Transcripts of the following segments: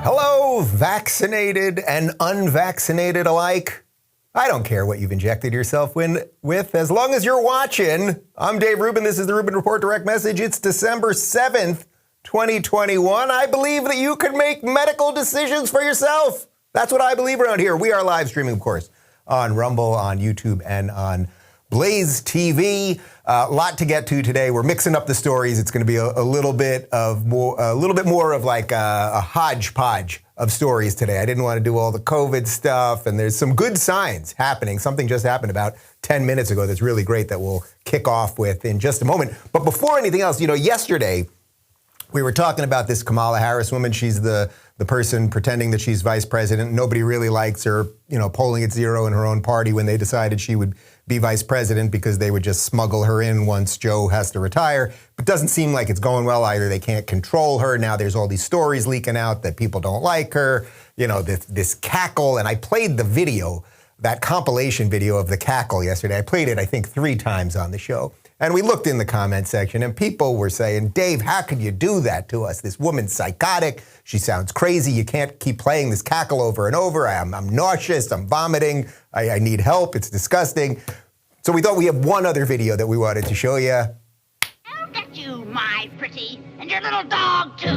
Hello, vaccinated and unvaccinated alike. I don't care what you've injected yourself with, as long as you're watching. I'm Dave Rubin. This is the Rubin Report Direct Message. It's December 7th, 2021. I believe that you can make medical decisions for yourself. That's what I believe around here. We are live streaming, of course, on Rumble, on YouTube, and on Blaze TV. A lot to get to today. We're mixing up the stories. It's going to be a little bit more of like a hodgepodge of stories today. I didn't want to do all the COVID stuff, and there's some good signs happening. Something just happened about 10 minutes ago that's really great that we'll kick off with in just a moment. But before anything else, yesterday we were talking about this Kamala Harris woman. She's the person pretending that she's vice president. Nobody really likes her, polling at zero in her own party when they decided she would be vice president because they would just smuggle her in once Joe has to retire. But doesn't seem like it's going well either. They can't control her. Now there's all these stories leaking out that people don't like her, this cackle. And I played the video, that compilation video of the cackle yesterday. I played it, I think, 3 times on the show. And we looked in the comment section and people were saying, Dave, how could you do that to us? This woman's psychotic. She sounds crazy. You can't keep playing this cackle over and over. I'm nauseous. I'm vomiting. I need help. It's disgusting. So we thought we have one other video that we wanted to show you. I'll get you, my pretty, and your little dog, too.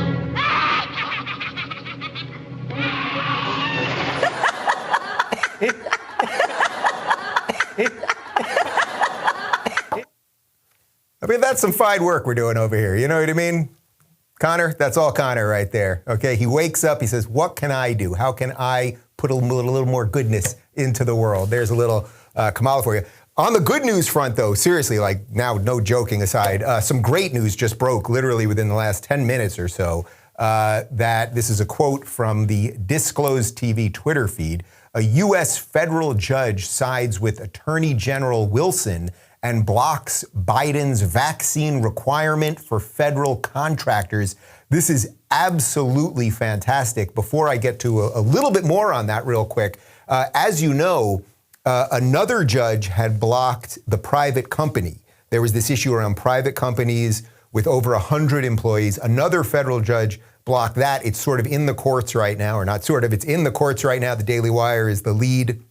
I mean, that's some fine work we're doing over here. You know what I mean? Connor, that's all Connor right there. Okay, he wakes up, he says, what can I do? How can I put a little more goodness into the world? There's a little Kamala for you. On the good news front, though, seriously, like now, no joking aside, some great news just broke literally within the last 10 minutes or so. That this is a quote from the Disclosed TV Twitter feed. A U.S. federal judge sides with Attorney General Wilson and blocks Biden's vaccine requirement for federal contractors. This is absolutely fantastic. Before I get to a little bit more on that real quick, as you know, another judge had blocked the private company. There was this issue around private companies with over 100 employees. Another federal judge blocked that. It's sort of in the courts right now, or not sort of, it's in the courts right now. The Daily Wire is the lead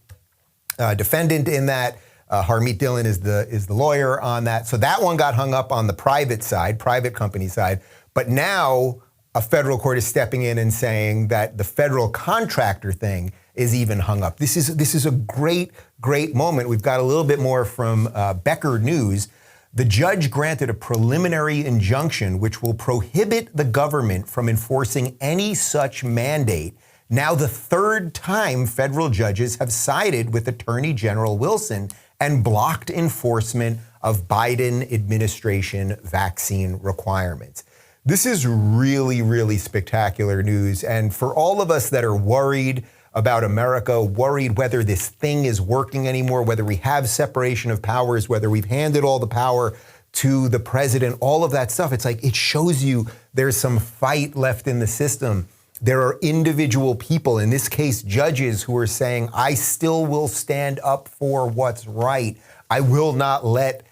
defendant in that. Harmeet Dillon is the lawyer on that. So that one got hung up on the private side, private company side. But now a federal court is stepping in and saying that the federal contractor thing is even hung up. This is a great, great moment. We've got a little bit more from Becker News. The judge granted a preliminary injunction which will prohibit the government from enforcing any such mandate. Now the third time federal judges have sided with Attorney General Wilson and blocked enforcement of Biden administration vaccine requirements. This is really, really spectacular news. And for all of us that are worried about America, worried whether this thing is working anymore, whether we have separation of powers, whether we've handed all the power to the president, all of that stuff, it's like it shows you there's some fight left in the system. There are individual people, in this case, judges, who are saying, I still will stand up for what's right. I will not let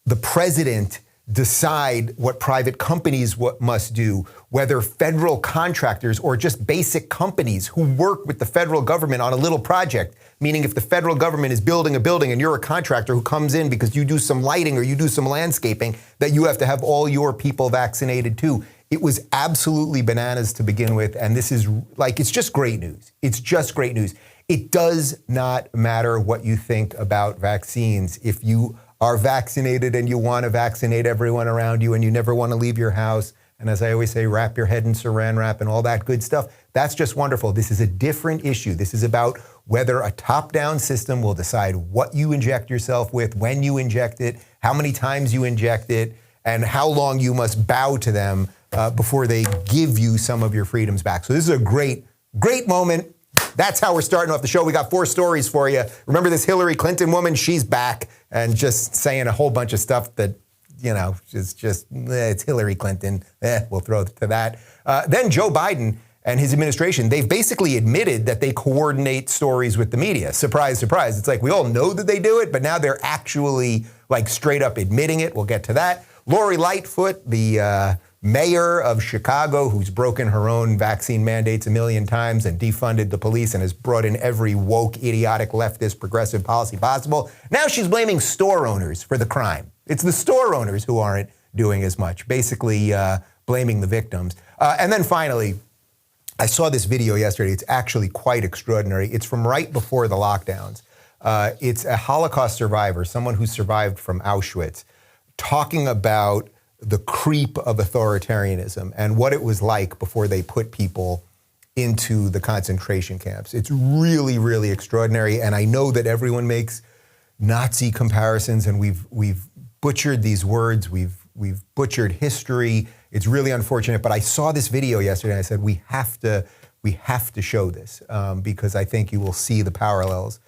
the president decide what private companies must do, whether federal contractors or just basic companies who work with the federal government on a little project. Meaning if the federal government is building a building and you're a contractor who comes in because you do some lighting or you do some landscaping, that you have to have all your people vaccinated too. It was absolutely bananas to begin with, and this is it's just great news. It's just great news. It does not matter what you think about vaccines. If you are vaccinated and you want to vaccinate everyone around you and you never want to leave your house, and as I always say, wrap your head in saran wrap and all that good stuff, that's just wonderful. This is a different issue. This is about whether a top-down system will decide what you inject yourself with, when you inject it, how many times you inject it, and how long you must bow to them before they give you some of your freedoms back. So this is a great, great moment. That's how we're starting off the show. We got 4 stories for you. Remember this Hillary Clinton woman? She's back and just saying a whole bunch of stuff that, is just, it's Hillary Clinton. We'll throw to that. Then Joe Biden and his administration, they've basically admitted that they coordinate stories with the media. Surprise, surprise. It's like we all know that they do it, but now they're actually like straight up admitting it. We'll get to that. Lori Lightfoot, the mayor of Chicago, who's broken her own vaccine mandates a million times and defunded the police and has brought in every woke, idiotic, leftist, progressive policy possible. Now she's blaming store owners for the crime. It's the store owners who aren't doing as much, basically blaming the victims. And then finally, I saw this video yesterday. It's actually quite extraordinary. It's from right before the lockdowns. It's a Holocaust survivor, someone who survived from Auschwitz, talking about the creep of authoritarianism and what it was like before they put people into the concentration camps. It's really, really extraordinary. And I know that everyone makes Nazi comparisons, and we've butchered these words. We've butchered history. It's really unfortunate. But I saw this video yesterday and I said, we have to show this because I think you will see the parallels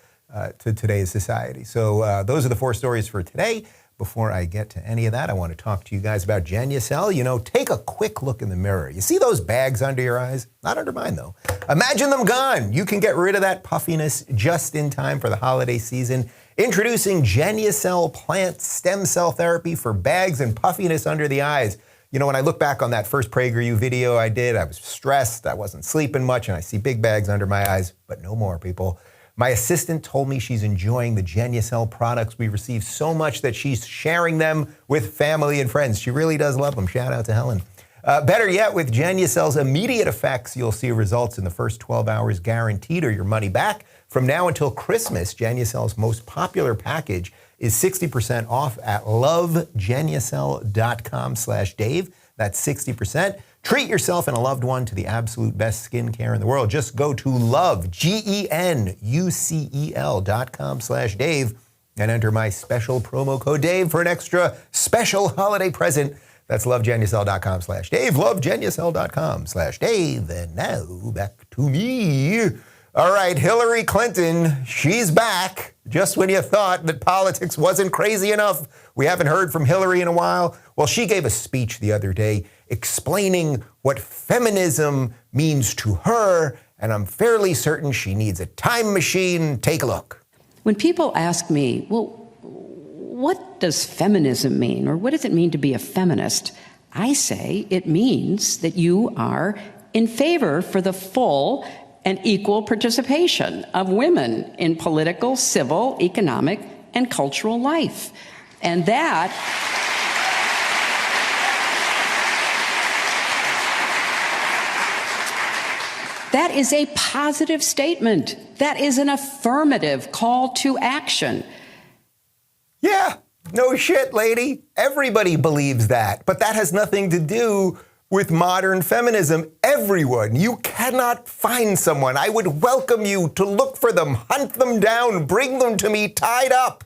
to today's society. So those are the 4 stories for today. Before I get to any of that, I want to talk to you guys about Genucel. You know, take a quick look in the mirror. You see those bags under your eyes? Not under mine, though. Imagine them gone. You can get rid of that puffiness just in time for the holiday season. Introducing Genucel plant stem cell therapy for bags and puffiness under the eyes. You know, when I look back on that first PragerU video I did, I was stressed, I wasn't sleeping much, and I see big bags under my eyes, but no more, people. My assistant told me she's enjoying the Genucel products. We received so much that she's sharing them with family and friends. She really does love them. Shout out to Helen. Better yet, with Genucel's immediate effects, you'll see results in the first 12 hours guaranteed or your money back. From now until Christmas, Genucel's most popular package is 60% off at lovegenucel.com/Dave. That's 60%. Treat yourself and a loved one to the absolute best skincare in the world. Just go to lovegenucel.com/Dave and enter my special promo code Dave for an extra special holiday present. That's lovegenucel.com/Dave, lovegenucel.com/Dave. And now back to me. All right, Hillary Clinton, she's back. Just when you thought that politics wasn't crazy enough, we haven't heard from Hillary in a while. Well, she gave a speech the other day explaining what feminism means to her, and I'm fairly certain she needs a time machine. Take a look. When people ask me, well, what does feminism mean, or what does it mean to be a feminist? I say it means that you are in favor for the full and equal participation of women in political, civil, economic, and cultural life. And that is a positive statement. That is an affirmative call to action. Yeah, no shit, lady. Everybody believes that. But that has nothing to do with modern feminism. Everyone, you cannot find someone. I would welcome you to look for them, hunt them down, bring them to me tied up,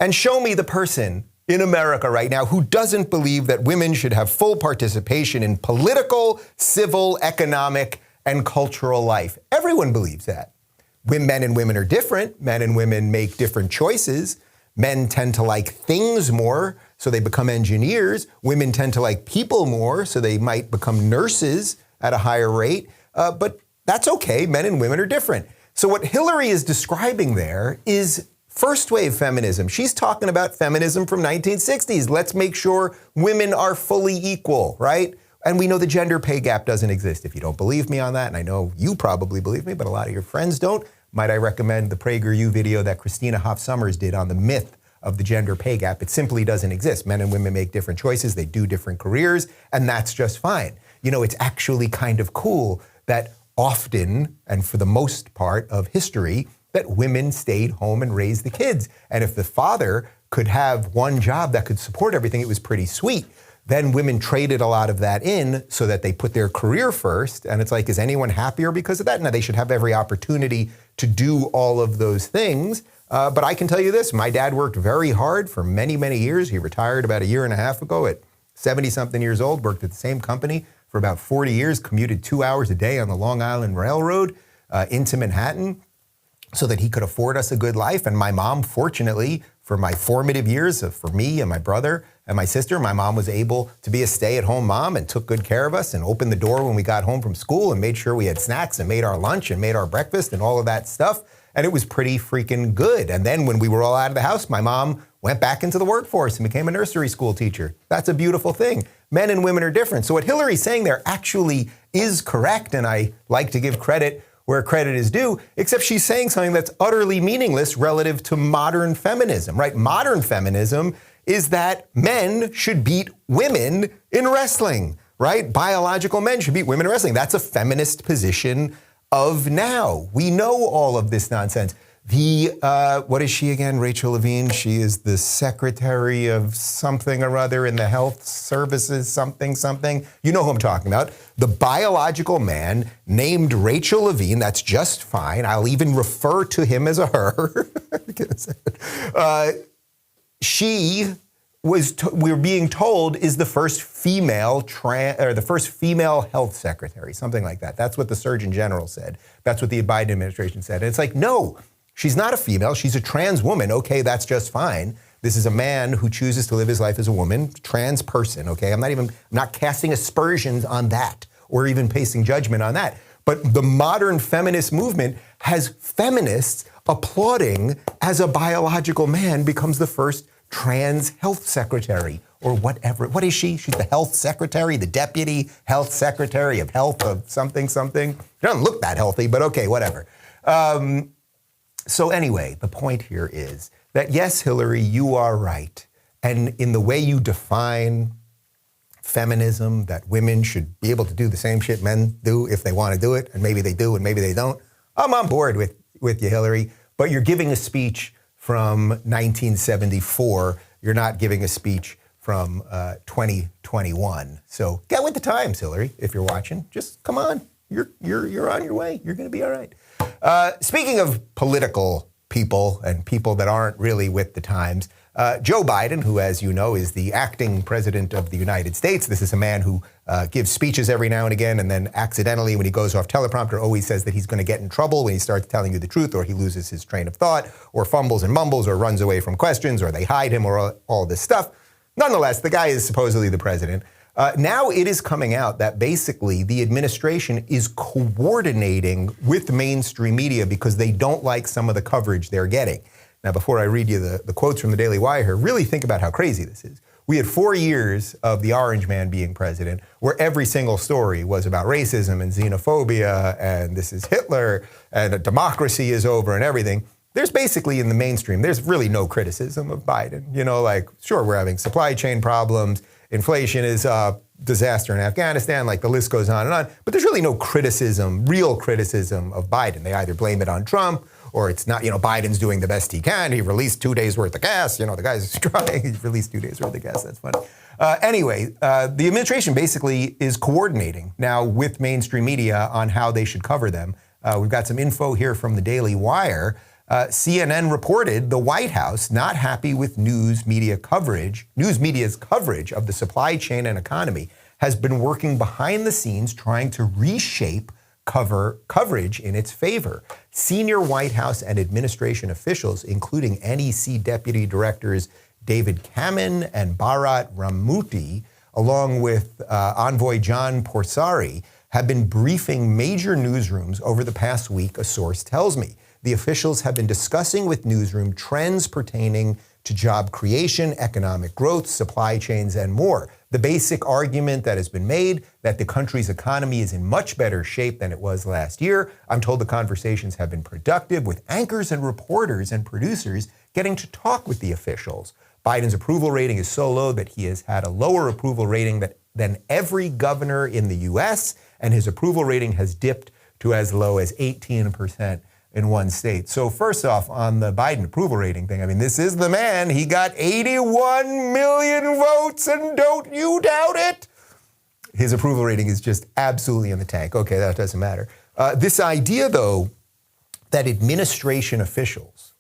and show me the person in America right now who doesn't believe that women should have full participation in political, civil, economic, and cultural life. Everyone believes that. Men and women are different. Men and women make different choices. Men tend to like things more, so they become engineers. Women tend to like people more, so they might become nurses at a higher rate. But that's okay. Men and women are different. So what Hillary is describing there is first wave feminism. She's talking about feminism from 1960s. Let's make sure women are fully equal, right? And we know the gender pay gap doesn't exist. If you don't believe me on that, and I know you probably believe me, but a lot of your friends don't, might I recommend the PragerU video that Christina Hoff Sommers did on the myth of the gender pay gap. It simply doesn't exist. Men and women make different choices. They do different careers, and that's just fine. You know, it's actually kind of cool that often, and for the most part of history, that women stayed home and raised the kids. And if the father could have one job that could support everything, it was pretty sweet. Then women traded a lot of that in so that they put their career first. And it's like, is anyone happier because of that? No, they should have every opportunity to do all of those things. But I can tell you this, my dad worked very hard for many, many years. He retired about 1.5 years ago at 70-something years old, worked at the same company for about 40 years, commuted 2 hours a day on the Long Island Railroad into Manhattan so that he could afford us a good life. And my mom, fortunately, for my formative years, for me and my brother and my sister. My mom was able to be a stay-at-home mom and took good care of us and opened the door when we got home from school and made sure we had snacks and made our lunch and made our breakfast and all of that stuff. And it was pretty freaking good. And then when we were all out of the house, my mom went back into the workforce and became a nursery school teacher. That's a beautiful thing. Men and women are different. So what Hillary's saying there actually is correct, and I like to give credit where credit is due, except she's saying something that's utterly meaningless relative to modern feminism, right? Modern feminism is that men should beat women in wrestling, right? Biological men should beat women in wrestling. That's a feminist position of now. We know all of this nonsense. What is she again? Rachel Levine. She is the secretary of something or other in the health services, something. You know who I'm talking about. The biological man named Rachel Levine. That's just fine. I'll even refer to him as a her. She was, we're being told, is the first female the first female health secretary, something like that. That's what the Surgeon General said. That's what the Biden administration said. And it's like, no. She's not a female. She's a trans woman. Okay, that's just fine. This is a man who chooses to live his life as a woman, trans person. Okay, I'm not casting aspersions on that or even passing judgment on that. But the modern feminist movement has feminists applauding as a biological man becomes the first trans health secretary or whatever. What is she? She's the health secretary, the deputy health secretary of health of something. She doesn't look that healthy, but okay, whatever. So anyway, the point here is that, yes, Hillary, you are right. And in the way you define feminism, that women should be able to do the same shit men do if they want to do it, and maybe they do and maybe they don't, I'm on board with you, Hillary. But you're giving a speech from 1974. You're not giving a speech from 2021. So get with the times, Hillary, if you're watching. Just come on. You're on your way. You're going to be all right. Speaking of political people and people that aren't really with the times, Joe Biden, who, as you know, is the acting president of the United States. This is a man who gives speeches every now and again, and then accidentally, when he goes off teleprompter, always says that he's going to get in trouble when he starts telling you the truth, or he loses his train of thought, or fumbles and mumbles, or runs away from questions, or they hide him, or all this stuff. Nonetheless, the guy is supposedly the president. Now it is coming out that basically the administration is coordinating with mainstream media because they don't like some of the coverage they're getting. Now, before I read you the quotes from the Daily Wire here, really think about how crazy this is. We had 4 years of the Orange Man being president where every single story was about racism and xenophobia and this is Hitler and democracy is over and everything. There's basically in the mainstream, there's really no criticism of Biden. You know, like, sure, we're having supply chain problems. Inflation is a disaster in Afghanistan, like the list goes on and on. But there's really no criticism, real criticism of Biden. They either blame it on Trump or it's not, Biden's doing the best he can. He released 2 days worth of gas. The guy's trying. He released 2 days worth of gas. That's funny. Anyway, the administration basically is coordinating now with mainstream media on how they should cover them. We've got some info here from the Daily Wire. CNN reported the White House not happy with news media's coverage of the supply chain and economy has been working behind the scenes trying to reshape coverage in its favor. Senior White House and administration officials, including NEC Deputy Directors David Kamen and Bharat Ramuti, along with envoy John Porsari, have been briefing major newsrooms over the past week, a source tells me. The officials have been discussing with newsroom trends pertaining to job creation, economic growth, supply chains, and more. The basic argument that has been made that the country's economy is in much better shape than it was last year. I'm told the conversations have been productive with anchors and reporters and producers getting to talk with the officials. Biden's approval rating is so low that he has had a lower approval rating than every governor in the U.S., and his approval rating has dipped to as low as 18% in one state. So first off, on the Biden approval rating thing, this is the man. He got 81 million votes, and don't you doubt it. His approval rating is just absolutely in the tank. Okay, that doesn't matter. This idea, though, that administration officials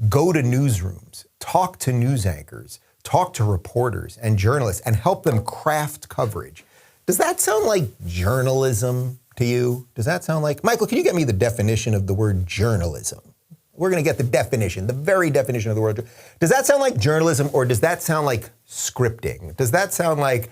go to newsrooms, talk to news anchors, talk to reporters and journalists, and help them craft coverage. Does that sound like journalism to you? Does that sound like, Michael, can you get me the definition of the word journalism? We're going to get the definition, the very definition of the word. Does that sound like journalism, or does that sound like scripting? Does that sound like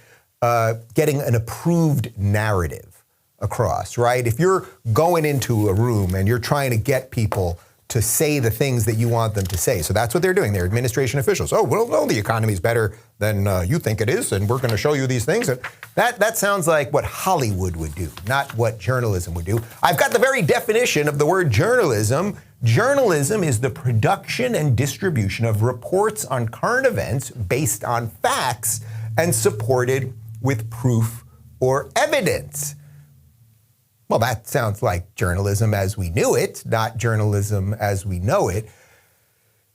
getting an approved narrative across, right? If you're going into a room and you're trying to get people to say the things that you want them to say. So that's what they're doing. They're administration officials. Oh, well, no, the economy's better than you think it is, and we're going to show you these things. That sounds like what Hollywood would do, not what journalism would do. I've got the very definition of the word journalism. Journalism is the production and distribution of reports on current events based on facts and supported with proof or evidence. Well, that sounds like journalism as we knew it, not journalism as we know it.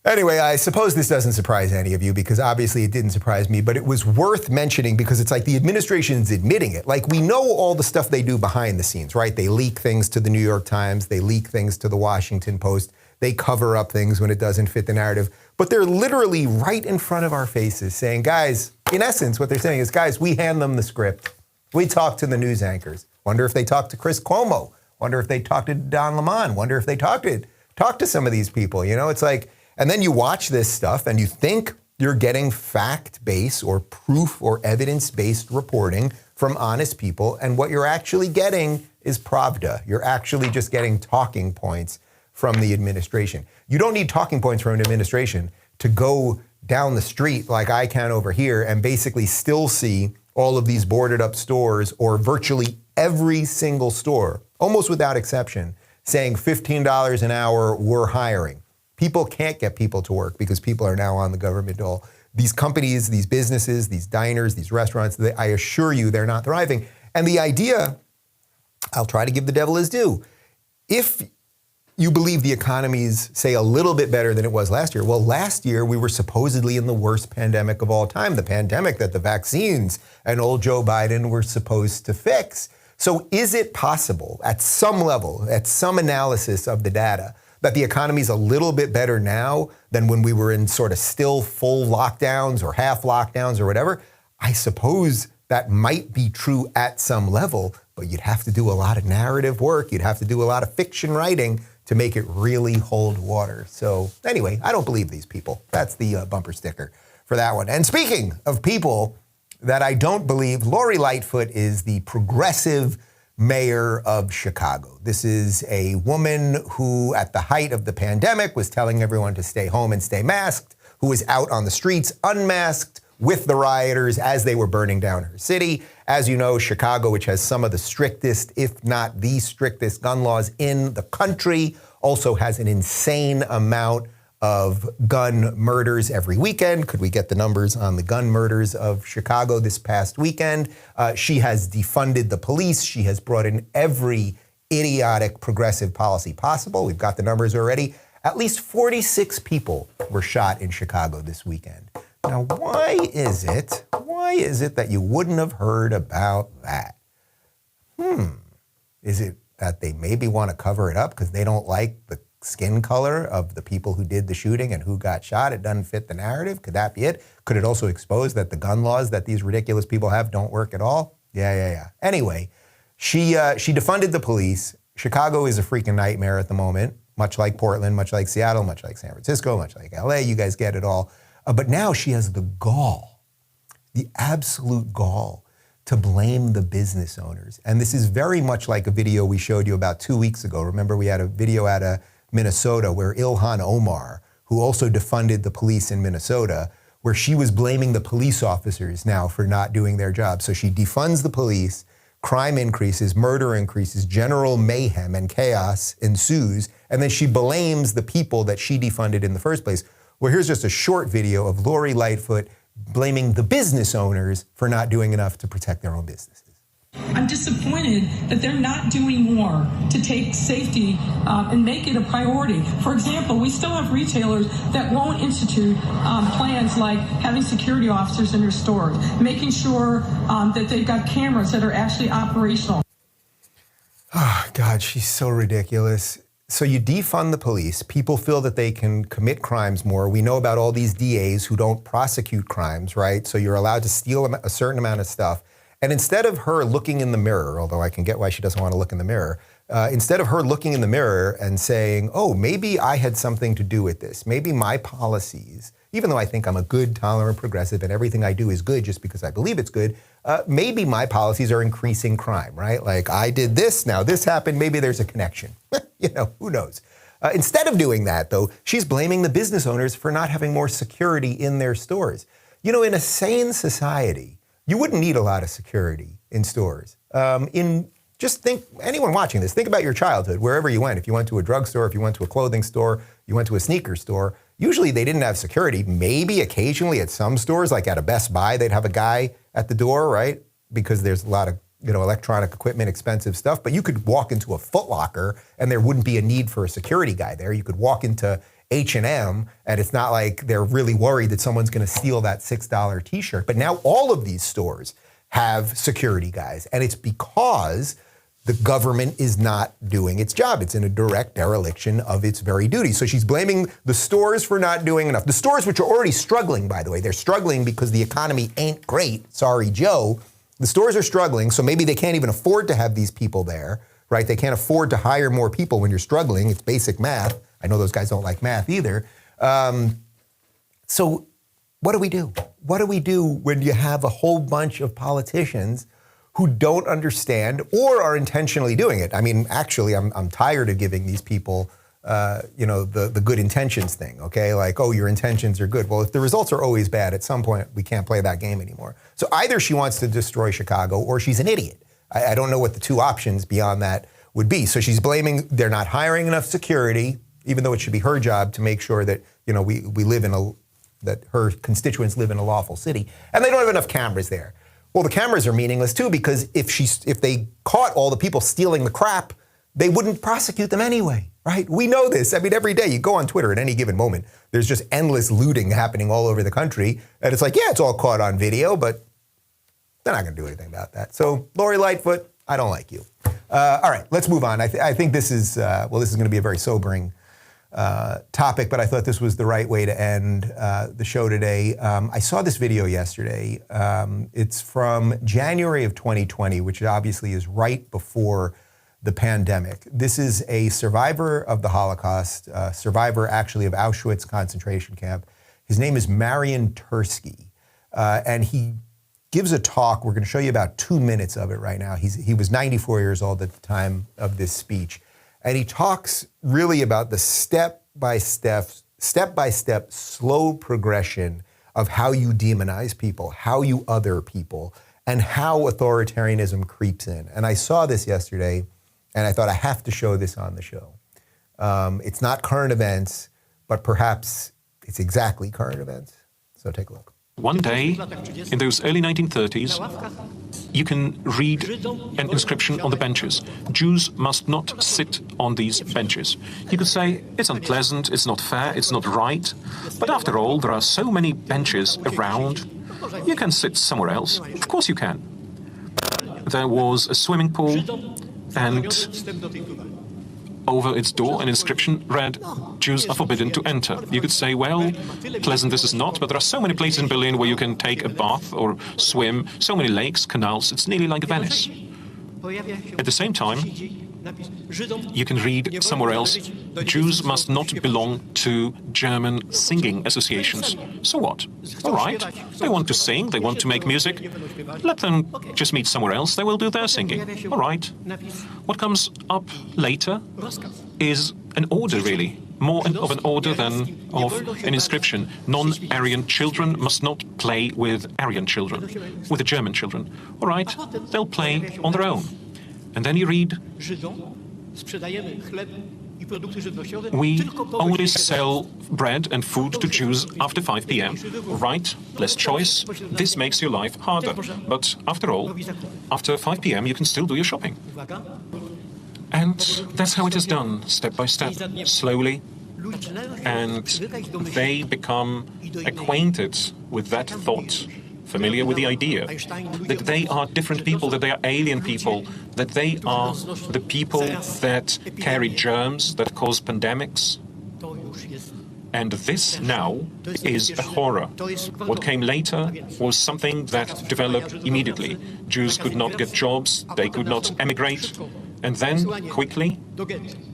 Anyway, I suppose this doesn't surprise any of you, because obviously it didn't surprise me, but it was worth mentioning because it's like the administration's admitting it. Like, we know all the stuff they do behind the scenes, right? They leak things to the New York Times. They leak things to the Washington Post. They cover up things when it doesn't fit the narrative. But they're literally right in front of our faces saying, guys, in essence, what they're saying is, guys, we hand them the script. We talk to the news anchors. Wonder if they talked to Chris Cuomo. Wonder if they talked to Don Lemon. Wonder if they talked to some of these people. You know, it's like, and then you watch this stuff and you think you're getting fact-based or proof or evidence-based reporting from honest people. And what you're actually getting is Pravda. You're actually just getting talking points from the administration. You don't need talking points from an administration to go down the street like I can over here and basically still see all of these boarded up stores, or virtually every single store, almost without exception, saying $15 an hour, we're hiring. People can't get people to work because people are now on the government dole. These companies, these businesses, these diners, these restaurants, I assure you they're not thriving. And the idea, I'll try to give the devil his due. If you believe the economy's, say, a little bit better than it was last year. Well, last year we were supposedly in the worst pandemic of all time, the pandemic that the vaccines and old Joe Biden were supposed to fix. So is it possible at some level, at some analysis of the data, that the economy's a little bit better now than when we were in sort of still full lockdowns or half lockdowns or whatever? I suppose that might be true at some level, but you'd have to do a lot of narrative work. You'd have to do a lot of fiction writing to make it really hold water. So anyway, I don't believe these people. That's the bumper sticker for that one. And speaking of people that I don't believe, Lori Lightfoot is the progressive mayor of Chicago. This is a woman who, at the height of the pandemic, was telling everyone to stay home and stay masked, who was out on the streets unmasked with the rioters as they were burning down her city. As you know, Chicago, which has some of the strictest, if not the strictest gun laws in the country, also has an insane amount of gun murders every weekend. Could we get the numbers on the gun murders of Chicago this past weekend? She has defunded the police. She has brought in every idiotic progressive policy possible. We've got the numbers already. At least 46 people were shot in Chicago this weekend. Now, why is it that you wouldn't have heard about that? Is it that they maybe want to cover it up because they don't like the skin color of the people who did the shooting and who got shot? It doesn't fit the narrative. Could that be it? Could it also expose that the gun laws that these ridiculous people have don't work at all? Yeah. Anyway, she defunded the police. Chicago is a freaking nightmare at the moment, much like Portland, much like Seattle, much like San Francisco, much like LA. You guys get it all. But now she has the gall, the absolute gall, to blame the business owners. And this is very much like a video we showed you about 2 weeks ago. Remember, we had a video out of Minnesota where Ilhan Omar, who also defunded the police in Minnesota, where she was blaming the police officers now for not doing their job. So she defunds the police, crime increases, murder increases, general mayhem and chaos ensues, and then she blames the people that she defunded in the first place. Well, here's just a short video of Lori Lightfoot blaming the business owners for not doing enough to protect their own businesses. I'm disappointed that they're not doing more to take safety and make it a priority. For example, we still have retailers that won't institute plans like having security officers in their stores, making sure that they've got cameras that are actually operational. Oh, God, she's so ridiculous. So you defund the police. People feel that they can commit crimes more. We know about all these DAs who don't prosecute crimes, right? So you're allowed to steal a certain amount of stuff. And instead of her looking in the mirror, although I can get why she doesn't want to look in the mirror, instead of her looking in the mirror and saying, oh, maybe I had something to do with this. Maybe my policies, even though I think I'm a good, tolerant progressive and everything I do is good just because I believe it's good, maybe my policies are increasing crime, right? Like I did this, now this happened, maybe there's a connection. Who knows? Instead of doing that, though, she's blaming the business owners for not having more security in their stores. In a sane society, you wouldn't need a lot of security in stores. Just think, anyone watching this, think about your childhood, wherever you went. If you went to a drugstore, if you went to a clothing store, you went to a sneaker store, usually they didn't have security. Maybe occasionally at some stores, like at a Best Buy, they'd have a guy at the door, right? Because there's a lot of, electronic equipment, expensive stuff. But you could walk into a Foot Locker and there wouldn't be a need for a security guy there. You could walk into H&M and it's not like they're really worried that someone's going to steal that $6 t-shirt. But now all of these stores have security guys. And it's because the government is not doing its job. It's in a direct dereliction of its very duty. So she's blaming the stores for not doing enough. The stores, which are already struggling, by the way, they're struggling because the economy ain't great. Sorry, Joe. The stores are struggling, so maybe they can't even afford to have these people there, right? They can't afford to hire more people when you're struggling. It's basic math. I know those guys don't like math either. So what do we do? What do we do when you have a whole bunch of politicians who don't understand or are intentionally doing it? I mean, actually, I'm tired of giving these people, the good intentions thing, okay? Like, oh, your intentions are good. Well, if the results are always bad, at some point, we can't play that game anymore. So either she wants to destroy Chicago or she's an idiot. I don't know what the two options beyond that would be. So she's blaming they're not hiring enough security, even though it should be her job to make sure that, we live that her constituents live in a lawful city. And they don't have enough cameras there. Well, the cameras are meaningless too, because if they caught all the people stealing the crap, they wouldn't prosecute them anyway, right? We know this. I mean, every day you go on Twitter at any given moment, there's just endless looting happening all over the country. And it's like, yeah, it's all caught on video, but they're not going to do anything about that. So Lori Lightfoot, I don't like you. All right, let's move on. I think this is going to be a very sobering topic, but I thought this was the right way to end the show today. I saw this video yesterday. It's from January of 2020, which obviously is right before the pandemic. This is a survivor of the Holocaust, survivor actually of Auschwitz concentration camp. His name is Marian Tursky, and he gives a talk. We're going to show you about 2 minutes of it right now. He was 94 years old at the time of this speech. And he talks really about the step-by-step, slow progression of how you demonize people, how you other people, and how authoritarianism creeps in. And I saw this yesterday, and I thought I have to show this on the show. It's not current events, but perhaps it's exactly current events. So take a look. One day, in those early 1930s, you can read an inscription on the benches. Jews must not sit on these benches. You could say, it's unpleasant, it's not fair, it's not right. But after all, there are so many benches around. You can sit somewhere else. Of course you can. There was a swimming pool, and over its door, an inscription read, Jews are forbidden to enter. You could say, well, pleasant this is not, but there are so many places in Berlin where you can take a bath or swim, so many lakes, canals, it's nearly like Venice. At the same time, you can read somewhere else, Jews must not belong to German singing associations. So what? All right, they want to sing, they want to make music. Let them just meet somewhere else, they will do their singing. All right. What comes up later is an order, really. More of an order than of an inscription. Non-Aryan children must not play with Aryan children, with the German children. All right, they'll play on their own. And then you read, we only sell bread and food to Jews after 5 p.m. Right, less choice. This makes your life harder. But after all, after 5 p.m. you can still do your shopping. And that's how it is done, step by step, slowly. And they become acquainted with that thought, familiar with the idea that they are different people, that they are alien people, that they are the people that carry germs, that cause pandemics. And this now is a horror. What came later was something that developed immediately. Jews could not get jobs, they could not emigrate, And then, quickly,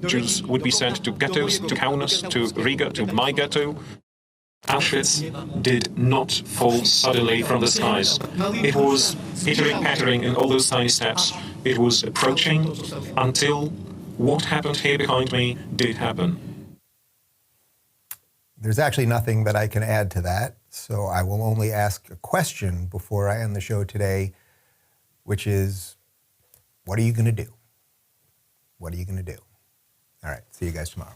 Jews would be sent to ghettos, to Kaunas, to Riga, to my ghetto. Auschwitz did not fall suddenly from the skies. It was pittering-pattering in all those tiny steps. It was approaching until what happened here behind me did happen. There's actually nothing that I can add to that, so I will only ask a question before I end the show today, which is, what are you going to do? What are you going to do? All right, see you guys tomorrow.